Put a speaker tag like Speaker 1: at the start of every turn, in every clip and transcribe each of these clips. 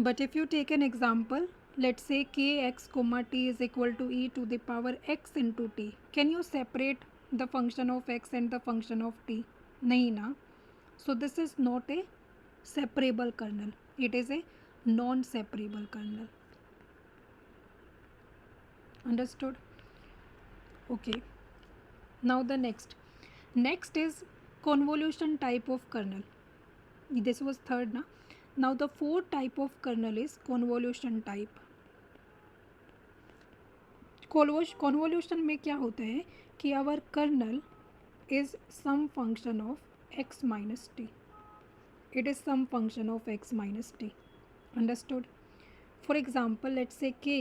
Speaker 1: But if you take an example, let's say kx comma t is equal to e to the power x into t. Can you separate the function of x and the function of t? नहीं ना. So this is not a separable kernel. It is a non-separable kernel. Understood? Okay. Now the next is convolution type of kernel. This was third ना. Now the fourth type of kernel is convolution type. Convolution में क्या होता है कि our kernel is some function of X minus T. It is some function of X minus T. Understood? For example let's say K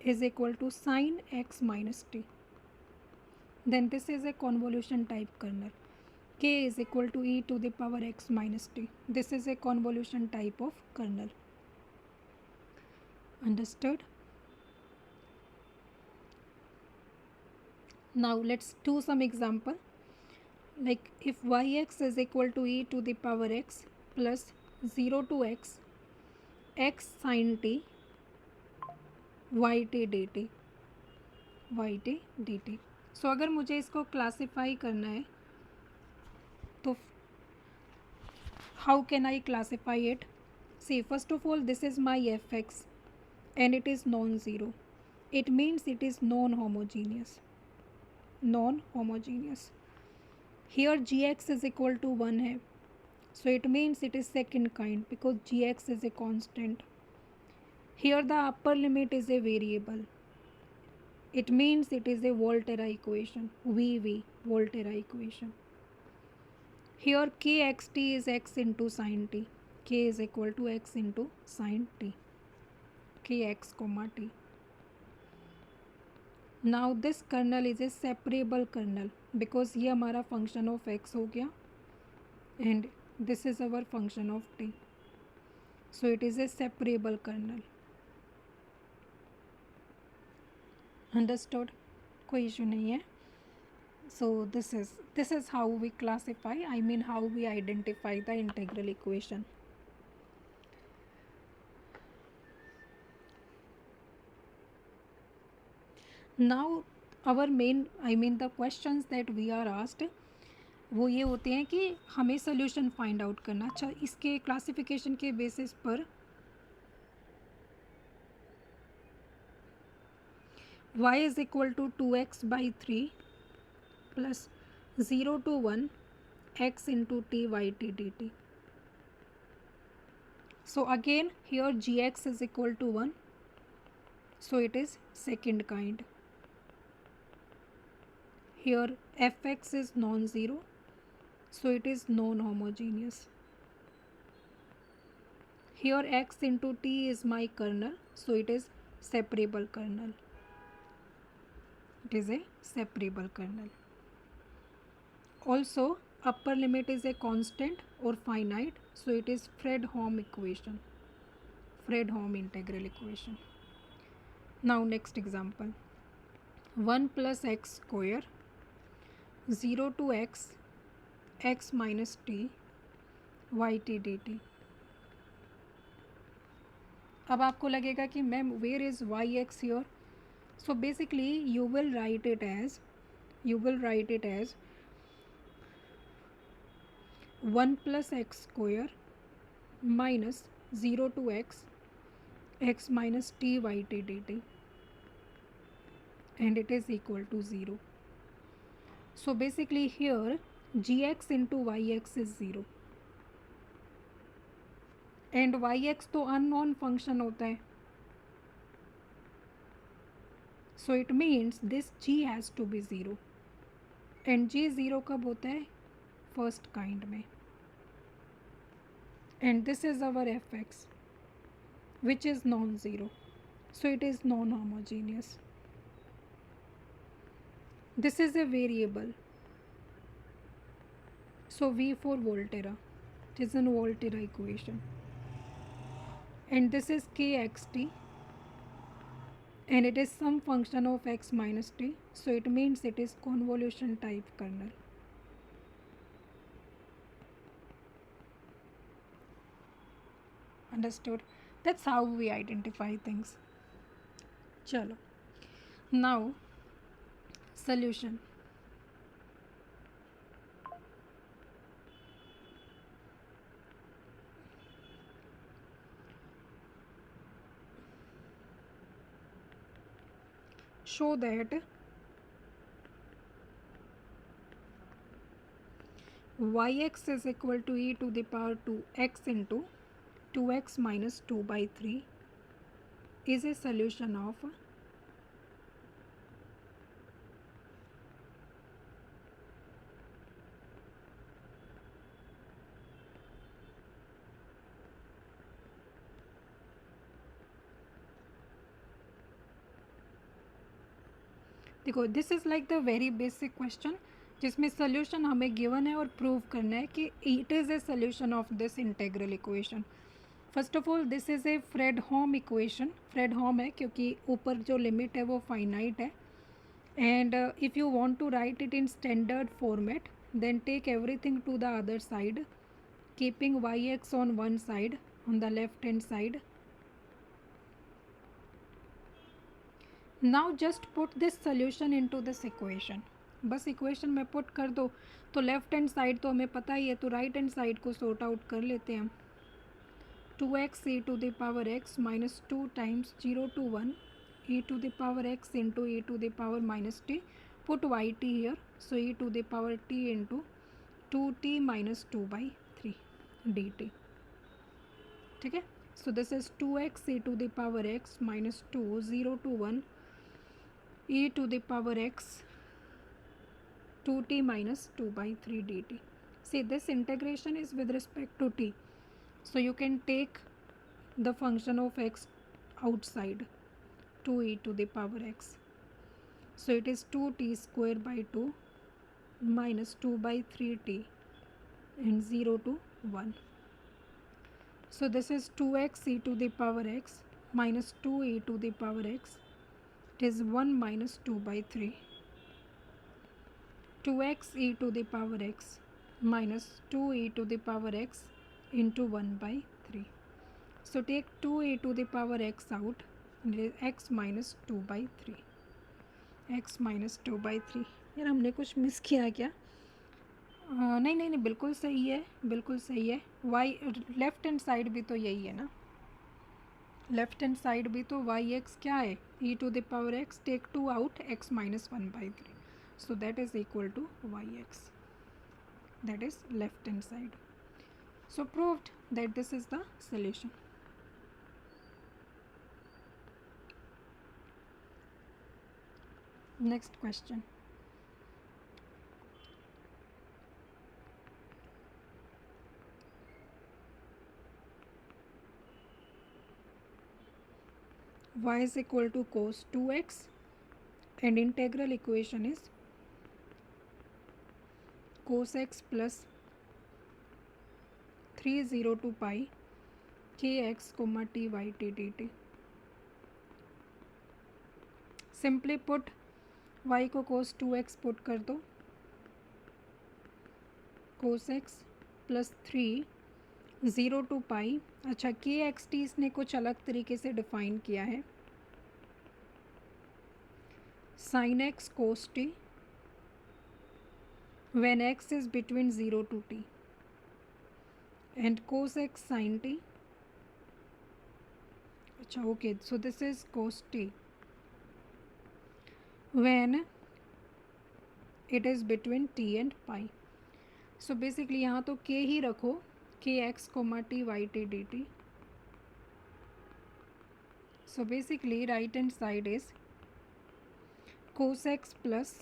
Speaker 1: is equal to sine X minus T. then this is a convolution type kernel. K is equal to e to the power x minus t. This is a convolution type of kernel. Understood? Now let's do some example. Like if yx is equal to e to the power x plus 0 to x sin t yt dt. सो अगर मुझे इसको classify करना है तो how can I classify it? See first of all this is my F X and it is non zero. It means it is non homogeneous. Here gx is equal to 1 है, so it means it is second kind because gx is a constant. Here the upper limit is a variable. It means it is a Volterra equation, VV Volterra equation. Here kxt is x into sin t. K is equal to x into sin t. Kx comma t. Now this kernel is a separable kernel because ये हमारा function of x हो गया and this is our function of t. So it is a separable kernel. Understood? कोई issue नहीं है. So this is how we classify, I mean how we identify the integral equation. Now our main, I mean the questions that we are asked वो ये होते हैं कि हमें solution find out करना. अच्छा, इसके क्लासिफिकेशन के बेसिस पर y is equal to 2x by 3 plus 0 to 1 x into t yt dt. So again here gx is equal to 1, so it is second kind. Here fx is non-zero, so it is non-homogeneous. Here x into t is my kernel, so it is separable kernel. It is a separable kernel. Also upper limit is a constant or finite, so it is Fredholm equation, Fredholm integral equation. Now next example, 1 plus x square 0 to x minus t yt dt. अब आपको लगेगा कि ma'am where is Y X here. So basically you will write it as 1 plus x square minus 0 to x minus t yt dt, and it is equal to 0. So basically here gx into yx is 0 and yx तो unknown function होता है. So it means this g has to be 0, and g 0 कब होता है? First kind में. And this is our fx which is non-zero, so it is non-homogeneous. This is a variable, so v for Volterra, it is an Volterra equation. And this is kxt and it is some function of x minus t, so it means it is convolution type kernel. Understood? That's how we identify things. Chalo. Now, solution. Show that yx is equal to e to the power 2x into 2x minus 2 by 3 is a solution of देखो this is like the very basic question जिसमें solution हमें given है और prove करना है कि it is a solution of this integral equation. First of all this is a Fredholm equation. Fredholm है क्योंकि ऊपर जो लिमिट है वो फाइनाइट है. And if you want to write it in standard format then take everything to the other side keeping Y X on one side on the left hand side. Now just put this solution into this equation. बस equation में put कर दो. तो left hand side तो हमें पता ही है, तो राइट हैंड साइड को सॉर्ट आउट कर लेते हैं हम. 2x e to the power x minus 2 times 0 to 1 e to the power x into e to the power minus t. Put yt here, so e to the power t into 2t minus 2 by 3 dt. ठीक है. So this is 2x e to the power x minus 2 0 to 1 e to the power x 2t minus 2 by 3 dt. See, this integration is with respect to t. So you can take the function of x outside 2e to the power x. So it is 2t square by 2 minus 2 by 3t and 0 to 1. So this is 2x e to the power x minus 2e to the power x. It is 1 minus 2 by 3. 2x e to the power x minus 2e to the power x into 1 by 3. So take 2e to the power x out. It is x minus 2 by 3. x minus 2 by 3. यार हमने कुछ miss किया क्या? नहीं नहीं नहीं, बिल्कुल सही है, बिल्कुल सही है. y लेफ्ट हैंड साइड भी तो यही है ना. लेफ्ट हैंड साइड भी तो वाई एक्स क्या है, E to the power X. Take 2 out, X minus 1 by 3. So that is equal to yx. That is left hand side. So proved that this is the solution. Next question. Y is equal to cos 2x and integral equation is cos x plus 3 0 to pi kx comma ty t dt. Simply put y को cos 2x put कर दो. cos x plus 3 0 to पाई. अच्छा, के X T इसने कुछ अलग तरीके से डिफाइन किया है. Sign X cos T when x is between 0 to t and cos x sin t. अच्छा okay, so this is cos t when it is between t and pi. So basically यहाँ तो k ही रखो, K X comma T Y T D T. So basically right hand side is cos x plus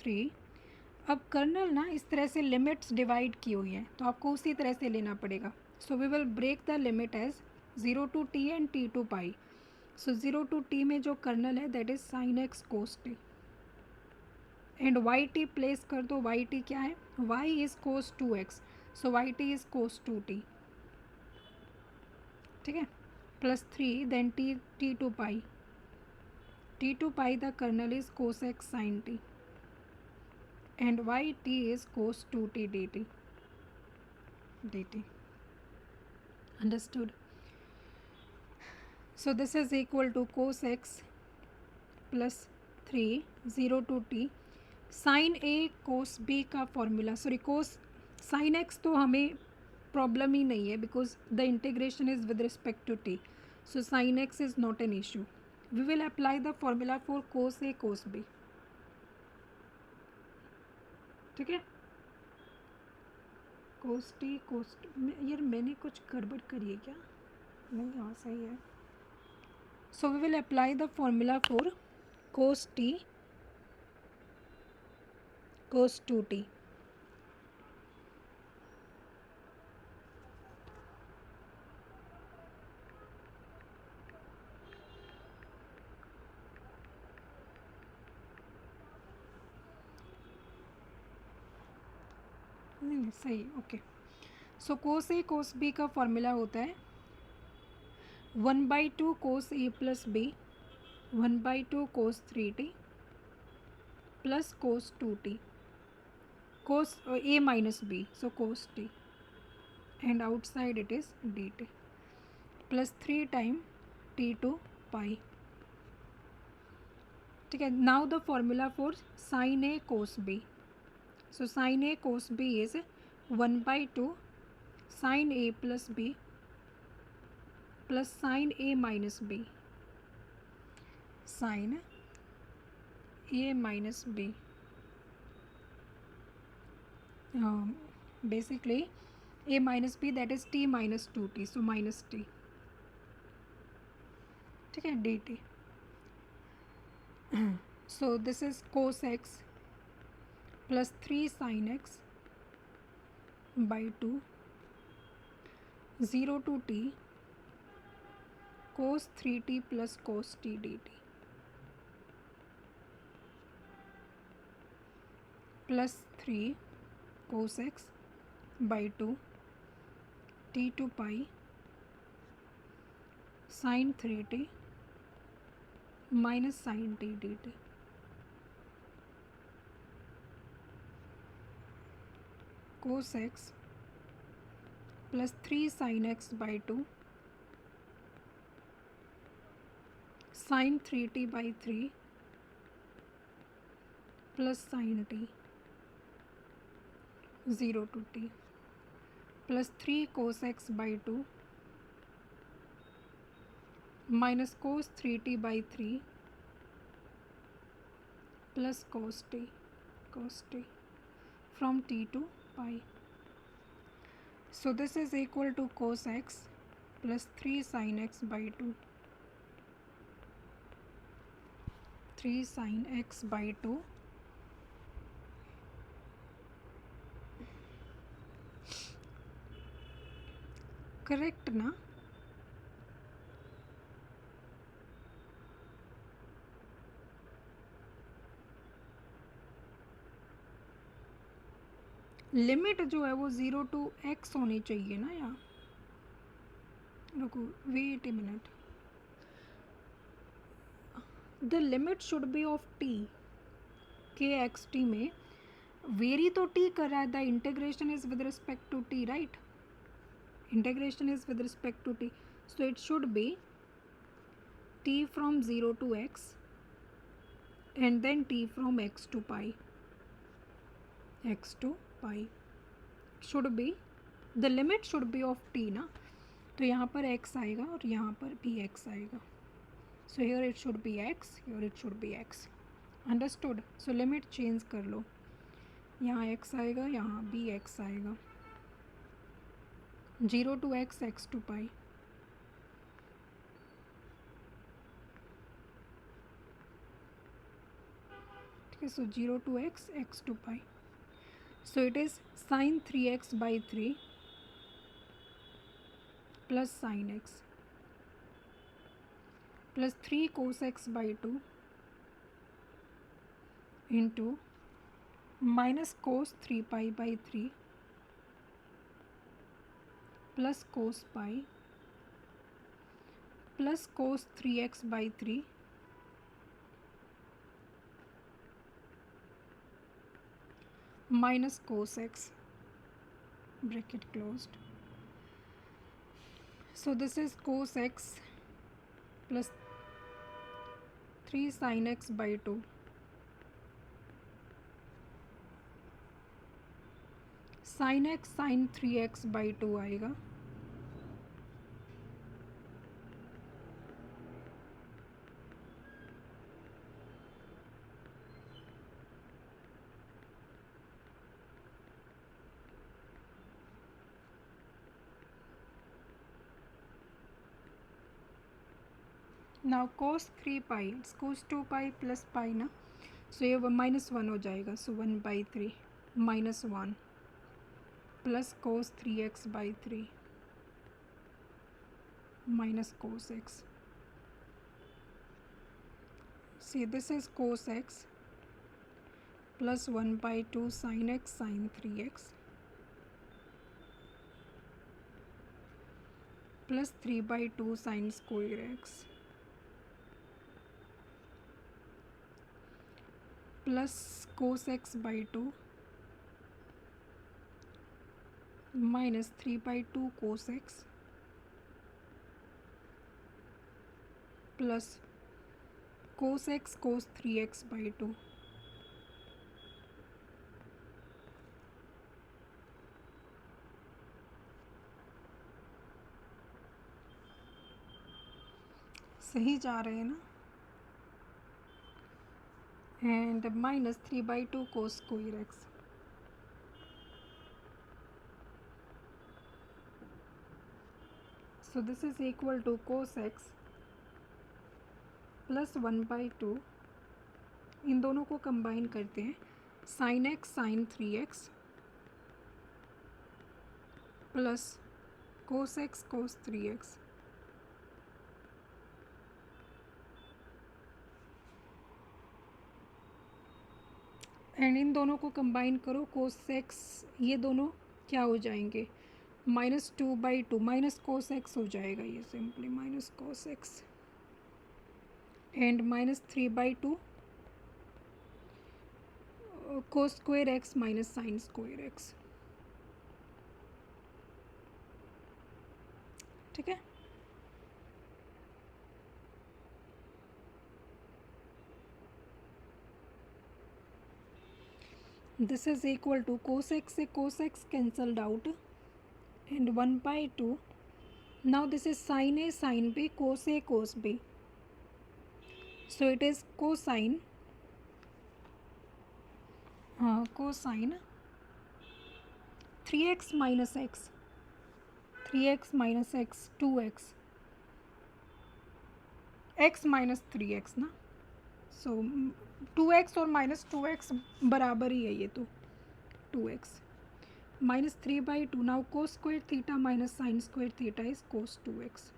Speaker 1: 3. अब colonel ना इस तरह से limits divide की हुई हैं, तो आपको उसी तरह से लेना पड़ेगा. So we will break the limit as 0 to T and t to pi. So 0 to t में जो कर्नल है that is sine X cos T and Y T place कर दो. वाई टी क्या है, y is cos 2x, so Y T is cos 2t. ठीक है, plus 3 then T to pi. T to pi the kernel is cos X sine T and yt is cos 2t dt. Understood? So this is equal to cos x plus 3 0 to t sine A cos B का formula, sorry cos sine X तो हमें problem ही नहीं है because the integration is with respect to T, so sine X is not an issue. We will apply the formula for cos A cos B. ठीक है, cos t कोस यार मैंने कुछ गड़बड़ करी है क्या? नहीं, हाँ सही है. So we will apply the formula for cos T cos 2t. नहीं सही, okay. So cos A cos B का फॉर्मूला होता है 1/2 cos A plus B 1/2 cos 3t plus cos 2t cos a minus b, so cos t, and outside it is dt plus 3 time t to pi. ठीक है, now the formula for sin a cos b. So sin a cos b is 1/2 sin a plus b plus sin a minus b sin a minus b. Basically a minus b, that is t minus 2t, so minus t. ठीक है, dt. So this is cos x plus 3 sin x by 2 0 to t cos 3t plus cos t dt plus 3 cos x by 2 t to pi sin 3t minus sin t dt. Cos x plus 3 sin x by 2 sin 3t by 3 plus sin t 0 to t plus 3 cos x by 2 minus cos 3t by 3 plus cos t from t to pi. So this is equal to cos x plus 3 sin x by 2 3 sin x by 2 correct ना? Limit जो है वो 0 to x होनी चाहिए ना यार. रुको, wait a minute. The limit should be of t K X T में वेरी तो t कर रहा है. The integration is with respect to t, right? Integration is with respect to t, so it should be t from 0 to x and then t from x to pi should be, the limit should be of t ना. तो यहाँ पर x आएगा और यहाँ पर भी x आएगा. So here it should be x, here it should be x. Understood? So limit change कर लो. यहाँ x आएगा, यहाँ भी x आएगा. 0 to x, x to pi. Okay, so 0 to x, x to pi. So it is sin 3x by 3 plus sin x plus 3 cos x by 2 into minus cos 3 pi by 3 plus cos pi plus cos 3x by 3 minus cos x, bracket closed. So this is cos x plus 3 sin x by 2 sin x sin 3x by 2 आएगा। Now cos 3 पाई cos 2 pi plus pi ना, सो ये -1 हो जाएगा, सो 1/3 -1 plus cos 3x by 3 minus cos x. See, this is cos x plus 1/2 sin x sin 3x plus 3/2 sin square x plus cos x by 2 minus 3/2 cos x plus cos x cos 3x by 2. सही जा रहे हैं ना? And minus 3/2 cos square x. So this is equal to cos x plus 1/2, इन दोनों को combine करते हैं, sin x sin 3x plus cos x cos 3x and in दोनों को कंबाइन करो, cos x ये दोनों क्या हो जाएंगे, -2/2 माइनस cos x हो जाएगा, ये simply minus cos x and -3/2 cos square x minus sin square x. ठीक है, this is equal to cos x से cos x cancelled out and 1/2. Now this is sin a sin b cos a cos b, so it is cosine cosine 3x minus x 3x minus x 2x x minus 3x ना, सो 2x और -2x बराबर ही है, ये तो 2x minus 3/2. now cos square theta minus sin square theta is cos 2x,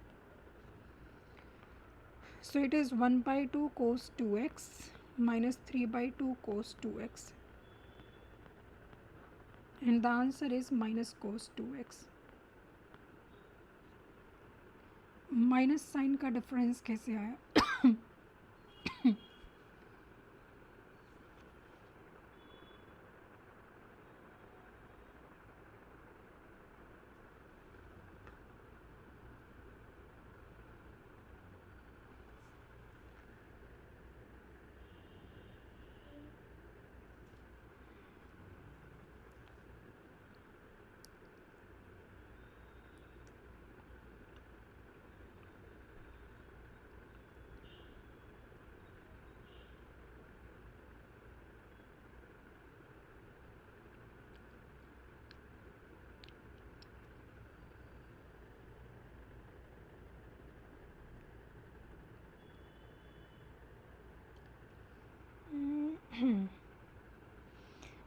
Speaker 1: so it is 1/2 cos 2x minus 3/2 cos 2x and the answer is minus cos 2x. Minus sine का difference कैसे आया?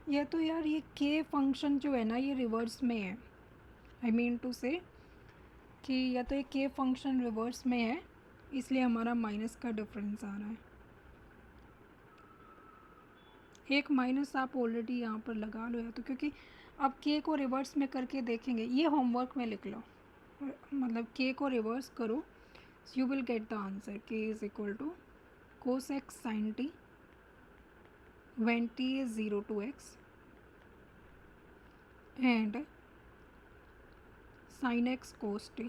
Speaker 1: ये तो यार ये के function जो है ना, ये रिवर्स में है. आई मीन टू से कि या तो ये के फंक्शन रिवर्स में है, इसलिए हमारा माइनस का डिफरेंस आ रहा है. एक माइनस आप ऑलरेडी यहाँ पर लगा लो, या तो क्योंकि अब के को रिवर्स में करके देखेंगे, ये होमवर्क में लिख लो, मतलब के को रिवर्स करो, you will get the answer. K is equal to cos x sin t when t is 0 to x and sin x cos t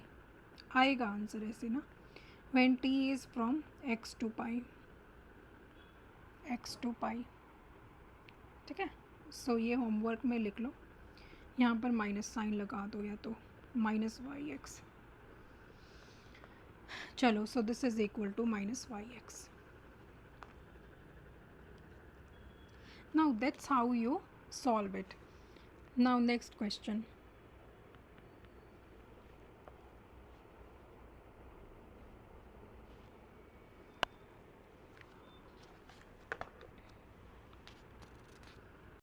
Speaker 1: आएगा आंसर ऐसे ना. when t is from x to pi, ठीक है। सो ये homework में लिख लो, यहाँ पर माइनस साइन लगा दो या तो माइनस वाई एक्स। चलो, so this is equal to minus Y X. Now that's how you solve it. Now next question.